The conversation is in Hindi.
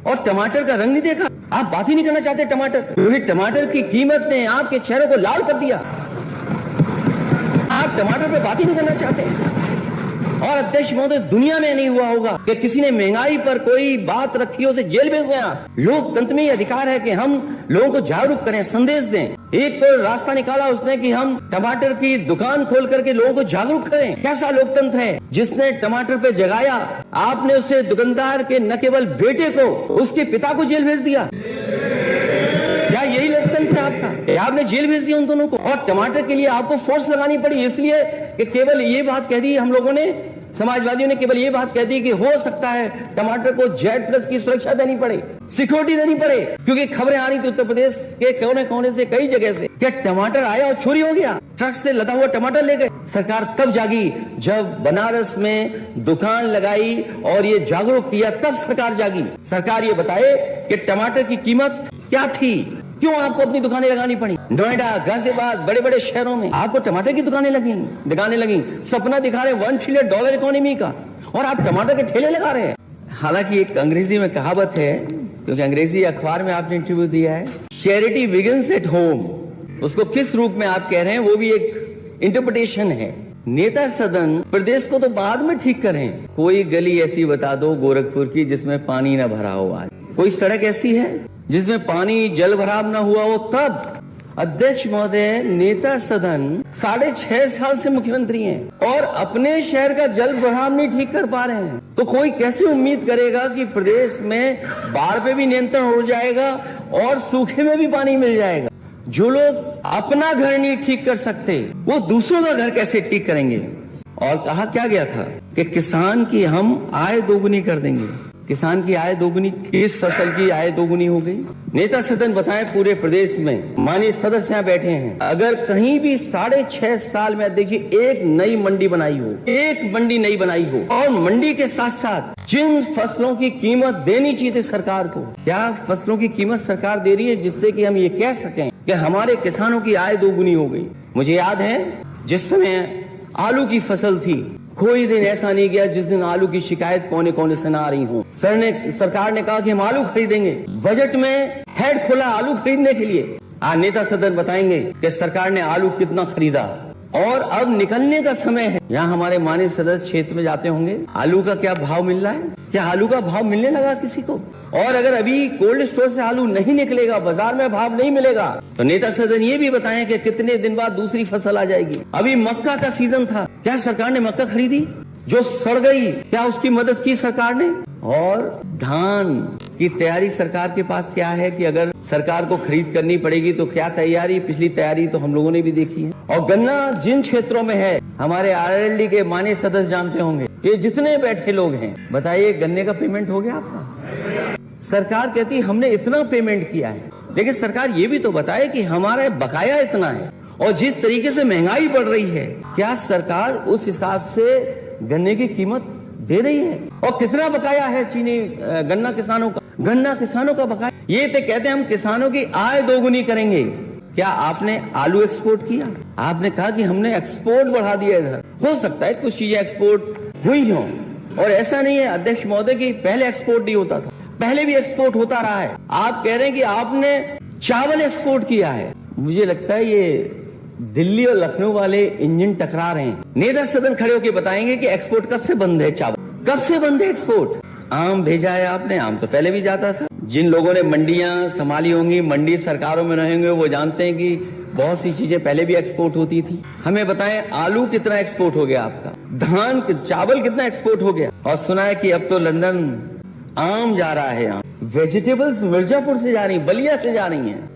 और टमाटर का रंग नहीं देखा? आप बात ही नहीं करना चाहते टमाटर, क्योंकि टमाटर की कीमत ने आपके चेहरों को लाल कर दिया। आप टमाटर पे बात ही नहीं करना चाहते। और अध्यक्ष महोदय, दुनिया में नहीं हुआ होगा कि किसी ने महंगाई पर कोई बात रखी हो, उसे जेल भेज दें आप। लोकतंत्र में ये अधिकार है कि हम लोगों को जागरूक करें, संदेश दें। एक तो रास्ता निकाला उसने कि हम टमाटर की दुकान खोल करके लोगों को जागरूक करें। कैसा लोकतंत्र है जिसने टमाटर पे जगाया? आपने उससे दुकानदार के न केवल बेटे को, उसके पिता को जेल भेज दिया। क्या यही लोकतंत्र है आपका? आपने जेल भेज दिया उन दोनों को। और टमाटर के लिए आपको फोर्स लगानी पड़ी, इसलिए कि केवल ये बात कह दी हम लोगों ने, समाजवादियों ने केवल ये बात कह दी कि हो सकता है टमाटर को Z+ की सुरक्षा देनी पड़े, सिक्योरिटी देनी पड़े, क्योंकि खबरें आ रही थी उत्तर प्रदेश के कोने कोने से, कई जगह से, क्या टमाटर आया और चोरी हो गया, ट्रक से लदा हुआ टमाटर ले गए। सरकार तब जागी जब बनारस में दुकान लगाई और ये जागरूक किया, तब सरकार जागी। सरकार ये बताए कि टमाटर की कीमत क्या थी, क्यों आपको अपनी दुकानें लगानी पड़ी। नोएडा, गाजियाबाद, बड़े बड़े शहरों में आपको टमाटर की दुकानें दिखाने लगी। सपना दिखा रहे $1 ट्रिलियन इकोनॉमी का, और आप टमाटर के ठेले लगा रहे हैं। हालांकि एक अंग्रेजी में कहावत है, क्योंकि अंग्रेजी अखबार में आपने इंटरव्यू दिया है, चैरिटी बिगिंस एट होम। उसको किस रूप में आप कह रहे हैं वो भी एक इंटरप्रिटेशन है। नेता सदन प्रदेश को तो बाद में ठीक करें, कोई गली ऐसी बता दो गोरखपुर की जिसमें पानी न भरा हो, आज कोई सड़क ऐसी है जिसमें पानी जल भराव न हुआ हो। तब अध्यक्ष महोदय, नेता सदन 6.5 साल से मुख्यमंत्री हैं और अपने शहर का जल भराव नहीं ठीक कर पा रहे हैं, तो कोई कैसे उम्मीद करेगा कि प्रदेश में बाढ़ पे भी नियंत्रण हो जाएगा और सूखे में भी पानी मिल जाएगा। जो लोग अपना घर नहीं ठीक कर सकते, वो दूसरों का घर कैसे ठीक करेंगे। और कहा क्या गया था कि किसान की हम आय दोगुनी कर देंगे। किसान की आय दोगुनी, किस फसल की आय दोगुनी हो गई? नेता सदन बताएं, पूरे प्रदेश में माननीय सदस्य यहाँ बैठे हैं, अगर कहीं भी 6.5 साल में देखिए एक नई मंडी बनाई हो, एक मंडी नई बनाई हो, और मंडी के साथ साथ जिन फसलों की कीमत देनी चाहिए थी सरकार को, क्या फसलों की कीमत सरकार दे रही है जिससे कि हम ये कह सकें कि हमारे किसानों की आय दोगुनी हो गई। मुझे याद है जिस समय आलू की फसल थी, कोई दिन ऐसा नहीं गया जिस दिन आलू की शिकायत कोने कोने से ना आ रही हो। सरकार ने कहा कि हम आलू खरीदेंगे, बजट में हेड खोला आलू खरीदने के लिए। आज नेता सदन बताएंगे कि सरकार ने आलू कितना खरीदा और अब निकलने का समय है। यहाँ हमारे माननीय सदस्य क्षेत्र में जाते होंगे, आलू का क्या भाव मिल रहा है? क्या आलू का भाव मिलने लगा किसी को? और अगर अभी कोल्ड स्टोर से आलू नहीं निकलेगा, बाजार में भाव नहीं मिलेगा, तो नेता सदन ये भी बताएं कि कितने दिन बाद दूसरी फसल आ जाएगी। अभी मक्का का सीजन था, क्या सरकार ने मक्का खरीदी जो सड़ गई? क्या उसकी मदद की सरकार ने? और धान की तैयारी सरकार के पास क्या है कि अगर सरकार को खरीद करनी पड़ेगी तो क्या तैयारी? पिछली तैयारी तो हम लोगों ने भी देखी है। और गन्ना जिन क्षेत्रों में है, हमारे RLD के माननीय सदस्य जानते होंगे, ये जितने बैठे लोग हैं, बताइए गन्ने का पेमेंट हो गया आपका? सरकार कहती है हमने इतना पेमेंट किया है, लेकिन सरकार ये भी तो बताए कि हमारा बकाया इतना है। और जिस तरीके से महंगाई बढ़ रही है, क्या सरकार उस हिसाब से गन्ने की कीमत दे रही है? और कितना बकाया है चीनी गन्ना किसानों का? गन्ना किसानों का बकाया, ये तो कहते हैं हम किसानों की आय दोगुनी करेंगे। क्या आपने आलू एक्सपोर्ट किया? आपने कहा कि हमने एक्सपोर्ट बढ़ा दिया। इधर हो सकता है कुछ चीजें एक्सपोर्ट हुई हो, और ऐसा नहीं है अध्यक्ष महोदय की पहले एक्सपोर्ट नहीं होता था, पहले भी एक्सपोर्ट होता रहा है। आप कह रहे हैं कि आपने चावल एक्सपोर्ट किया है। मुझे लगता है ये दिल्ली और लखनऊ वाले इंजन टकरा रहे हैं। नेता सदन खड़े होकर बताएंगे कि एक्सपोर्ट कब से बंद है, चावल कब से बंद है एक्सपोर्ट? आम भेजा है आपने, आम तो पहले भी जाता था। जिन लोगों ने मंडियां संभाली होंगी, मंडी सरकारों में रहेंगे, वो जानते हैं कि बहुत सी चीजें पहले भी एक्सपोर्ट होती थी। हमें बताएं आलू कितना एक्सपोर्ट हो गया आपका, धान चावल कितना एक्सपोर्ट हो गया? और सुना है कि अब तो लंदन आम जा रहा है, आम वेजिटेबल्स मिर्जापुर से जा रही, बलिया से जा रही है।